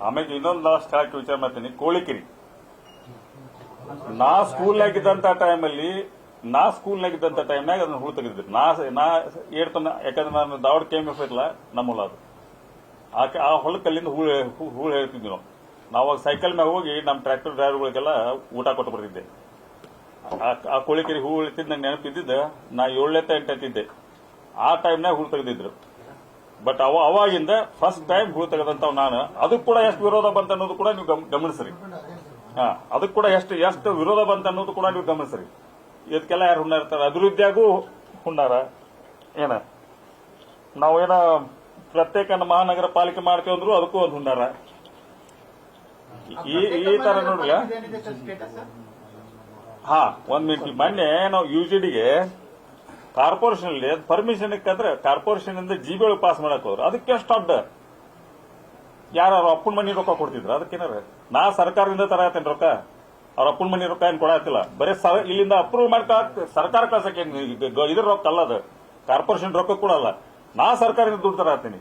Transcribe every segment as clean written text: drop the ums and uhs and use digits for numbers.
ಆಮೇಲೆ ಇನ್ನೊಂದು ಲಾಸ್ಟ್ ಹೇಳಕ್ಕೆ ವಿಚಾರ ಮಾಡ್ತೀನಿ. ಕೋಳಿಕೆರಿ ನಾ ಸ್ಕೂಲ್ನಾಗಿದ್ದಂತ ಟೈಮ್ನಾಗ ಅದನ್ನ ಹೂ ತೆಗೆದಿದ್ರು. ನಾ ಹೇಳ್ತಾನ, ಯಾಕಂದ್ರೆ ನಾನು ದಾವಡ್ KMF ಇಲ್ಲ ನಮ್ಮ ಹೊಲ ಅದು. ಆ ಹೊಲಕ್ಕೆ ಅಲ್ಲಿಂದ ಹೂ ಹೇಳ್ತಿದ್ವಿ ನಾವು ಸೈಕಲ್ ಮ್ಯಾಗ ಹೋಗಿ ನಮ್ಮ ಟ್ರ್ಯಾಕ್ಟರ್ ಡ್ರೈವರ್ಗಳಿಗೆಲ್ಲ ಊಟ ಕೊಟ್ಟು ಬರ್ತಿದ್ದೆ. ಆ ಕೋಳಿಕೆರಿ ಹೂ ಇಳ್ತಿದ್ ನಂಗೆ ನೆನಪಿದ್ದಿದ್ದ ನಾ 7ನೇ 8 ಆ ಟೈಮ್ನಾಗ ಹೂ ತೆಗೆದಿದ್ರು. ಬಟ್ ಅವಾಗಿಂದ ಫಸ್ಟ್ ಟೈಮ್ ಹೂ ತೆಗೆದಂತವ್ ನಾನು. ಅದಕ್ಕೆ ಕೂಡ ಎಷ್ಟು ವಿರೋಧ ಬಂತ ಅನ್ನೋದು ಕೂಡ ನೀವು ಗಮನಿಸ್ರಿ. ಅದಕ್ಕೆ ಕೂಡ ಎಷ್ಟು ವಿರೋಧ ಬಂತ ಅನ್ನೋದು ಕೂಡ ನೀವು ಗಮನಿಸ್ರಿ. ಇದಕ್ಕೆಲ್ಲ ಯಾರು ಹುಣ್ಣಾರ ಇರ್ತಾರೆ? ಅಭಿವೃದ್ಧಿಯಾಗೂ ಹುಣ್ಣಾರ. ಏನ ನಾವೇನ ಪ್ರತ್ಯೇಕ ಮಹಾನಗರ ಪಾಲಿಕೆ ಮಾಡ್ತೇವೆ ಅಂದ್ರು ಅದಕ್ಕೂ ಒಂದು ಹುಣ್ಣಾರ. ಈ ತರ ನೋಡ್ರಿ. ಒಂದ್ ಮಿನಿಟ್. ಮೊನ್ನೆ ನಾವು UGDಗೆ ಕಾರ್ಪೊರೇಷನ್ ಅಲ್ಲಿ ಪರ್ಮಿಷನ್ ಇಕ್ಕಂದ್ರೆ ಕಾರ್ಪೊರೇಷನ್ ಇಂದ GB ಪಾಸ್ ಮಾಡಕ್ ಹೋದ್ರು. ಅದಕ್ಕೆ ಎಷ್ಟು ಅಡ್ಡ ಯಾರು ಅಪ್ಪನ ಮನಿ ರೊಕ್ಕ ಕೊಡ್ತಿದ್ರು? ಅದಕ್ಕೇನಾರ ನಾ ಸರ್ಕಾರದಿಂದ ತರತ್ತೇನೆ ರೊಕ್ಕ, ಅವ್ರ ಅಪ್ಪನ ಮನಿ ರೊಕ್ಕ ಏನ್ ಕೊಡತ್ತಿಲ್ಲ. ಬರೀ ಇಲ್ಲಿಂದ ಅಪ್ರೂವ್ ಮಾಡ್ಕ ಸರ್ಕಾರ ಕಳ್ಸಕ್ಕೆ ಇದ್ರ ರೊಕ್ಕ ಅಲ್ಲ, ಅದು ಕಾರ್ಪೊರೇಷನ್ ರೊಕ್ಕ ಕೂಡ ಅಲ್ಲ. ನಾ ಸರ್ಕಾರದಿಂದ ದುಡ್ಡು ತರತ್ತೀನಿ.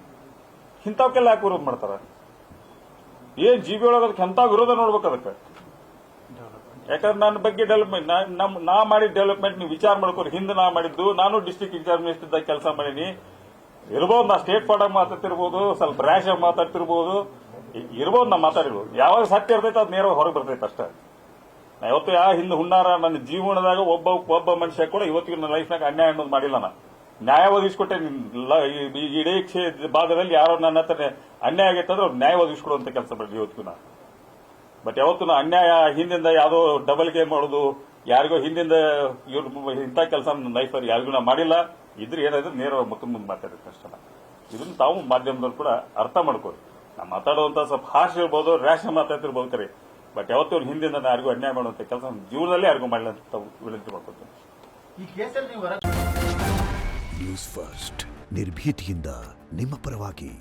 ಇಂಥವಕ್ಕೆಲ್ಲ ಯಾಕೆ ವಿರೋಧ ಮಾಡ್ತಾರ? ಏನ್ GB ಅದಕ್ಕೆ ಎಂತ ವಿರೋಧ ನೋಡ್ಬೇಕು ಅದಕ್ಕೆ? ಯಾಕಂದ್ರೆ ನನ್ನ ಬಗ್ಗೆ ಡೆವಲಪ್ಮೆಂಟ್ ನಾ ಮಾಡಿದ ಡೆವಲಪ್ಮೆಂಟ್ ನೀವು ವಿಚಾರ ಮಾಡ್ಕೋರಿ. ಹಿಂದೆ ನಾ ಮಾಡಿದ್ದು, ನಾನು ಡಿಸ್ಟ್ರಿಕ್ಟ್ ಇನ್ಚಾರ್ಜ್ ಮಿನಿಸ್ಟರ್ ಕೆಲಸ ಮಾಡೀನಿ. ಇರ್ಬೋದು ನಾ ಸ್ಟೇಟ್ ಫಾರ್ಡ್ ಮಾತಾಡ್ತಿರ್ಬೋದು, ಸ್ವಲ್ಪ ರ್ಯಾಶ್ ಆಗಿ ಮಾತಾಡ್ತಿರ್ಬೋದು, ಇರ್ಬೋದು ನಾ ಮಾತಾಡಿರ್ಬೋದು. ಯಾವಾಗ ಸತ್ಯ ಇರ್ತೈತೆ ಅದು ನೇರವಾಗಿ ಹೊರಗೆ ಬರ್ತೈತೆ ಅಷ್ಟೇ. ನಾ ಇವತ್ತು ಹಿಂದೆ ಹುಣ್ಣಾರ ನನ್ನ ಜೀವನದಾಗ ಒಬ್ಬ ಮನುಷ್ಯ ಕೂಡ ಇವತ್ತಿಗೆ ನನ್ನ ಲೈಫ್ನಾಗ ಅನ್ಯಾಯ ಅನ್ನೋದು ಮಾಡಿಲ್ಲ. ನಾ ನ್ಯಾಯ ಒದಗಿಸ್ಕೊಟ್ಟೆ. ಇಡೀ ಭಾಗದಲ್ಲಿ ಯಾರೋ ನನ್ನ ಹತ್ರ ಅನ್ಯಾಯ ಆಗೈತೆ ಅಂದ್ರೆ ಅವ್ರು ನ್ಯಾಯ ಒದಗಿಸ್ಕೊಡುವಂತ ಕೆಲಸ ಮಾಡಿದ್ವಿ ಇವತ್ತಿಗೂ ನಾ. ಬಟ್ ಯಾವತ್ತು ನಾ ಅನ್ಯಾಯ ಹಿಂದಿಂದ ಯಾವುದೋ ಡಬಲ್ ಗೇಮ್ ಮಾಡೋದು, ಯಾರಿಗೋ ಹಿಂದಿಂದ ಇವ್ರು ಇಂಥ ಕೆಲಸ ನನ್ನ ಲೈಫಲ್ಲಿ ಯಾರಿಗೂ ನಾ ಮಾಡಿಲ್ಲ. ಇದ್ರೆ ಏನಾದ್ರೆ ನೇರವಾಗಿ ಮುಂದೆ ಮಾತಾಡುತ್ತೆ ಅಷ್ಟೇ. ಇದನ್ನ ತಾವು ಮಾಧ್ಯಮದಲ್ಲಿ ಕೂಡ ಅರ್ಥ ಮಾಡ್ಕೊಳ್ಳಿ. ನಾ ಮಾತಾಡುವಂತ ಸ್ವಲ್ಪ ಹಾರ್ಷ್ ಇರ್ಬೋದು, ರ್ಯಾಶ್ ಮಾತಾಡ್ತಿರ್ಬೋದು ಕರೆ. ಬಟ್ ಯಾವತ್ತೂ ಹಿಂದಿಂದ ಯಾರಿಗೂ ಅನ್ಯಾಯ ಮಾಡುವಂತ ಕೆಲಸ ಜೀವನದಲ್ಲಿ ಯಾರಿಗೂ ಮಾಡಲಿ ಅಂತ ವಿನಂತಿ ಮಾಡ್ಕೊತೀನಿ. ನ್ಯೂಸ್ ಫಸ್ಟ್ ನಿರ್ಭೀತಿಯಿಂದ ನಿಮ್ಮ ಪರವಾಗಿ.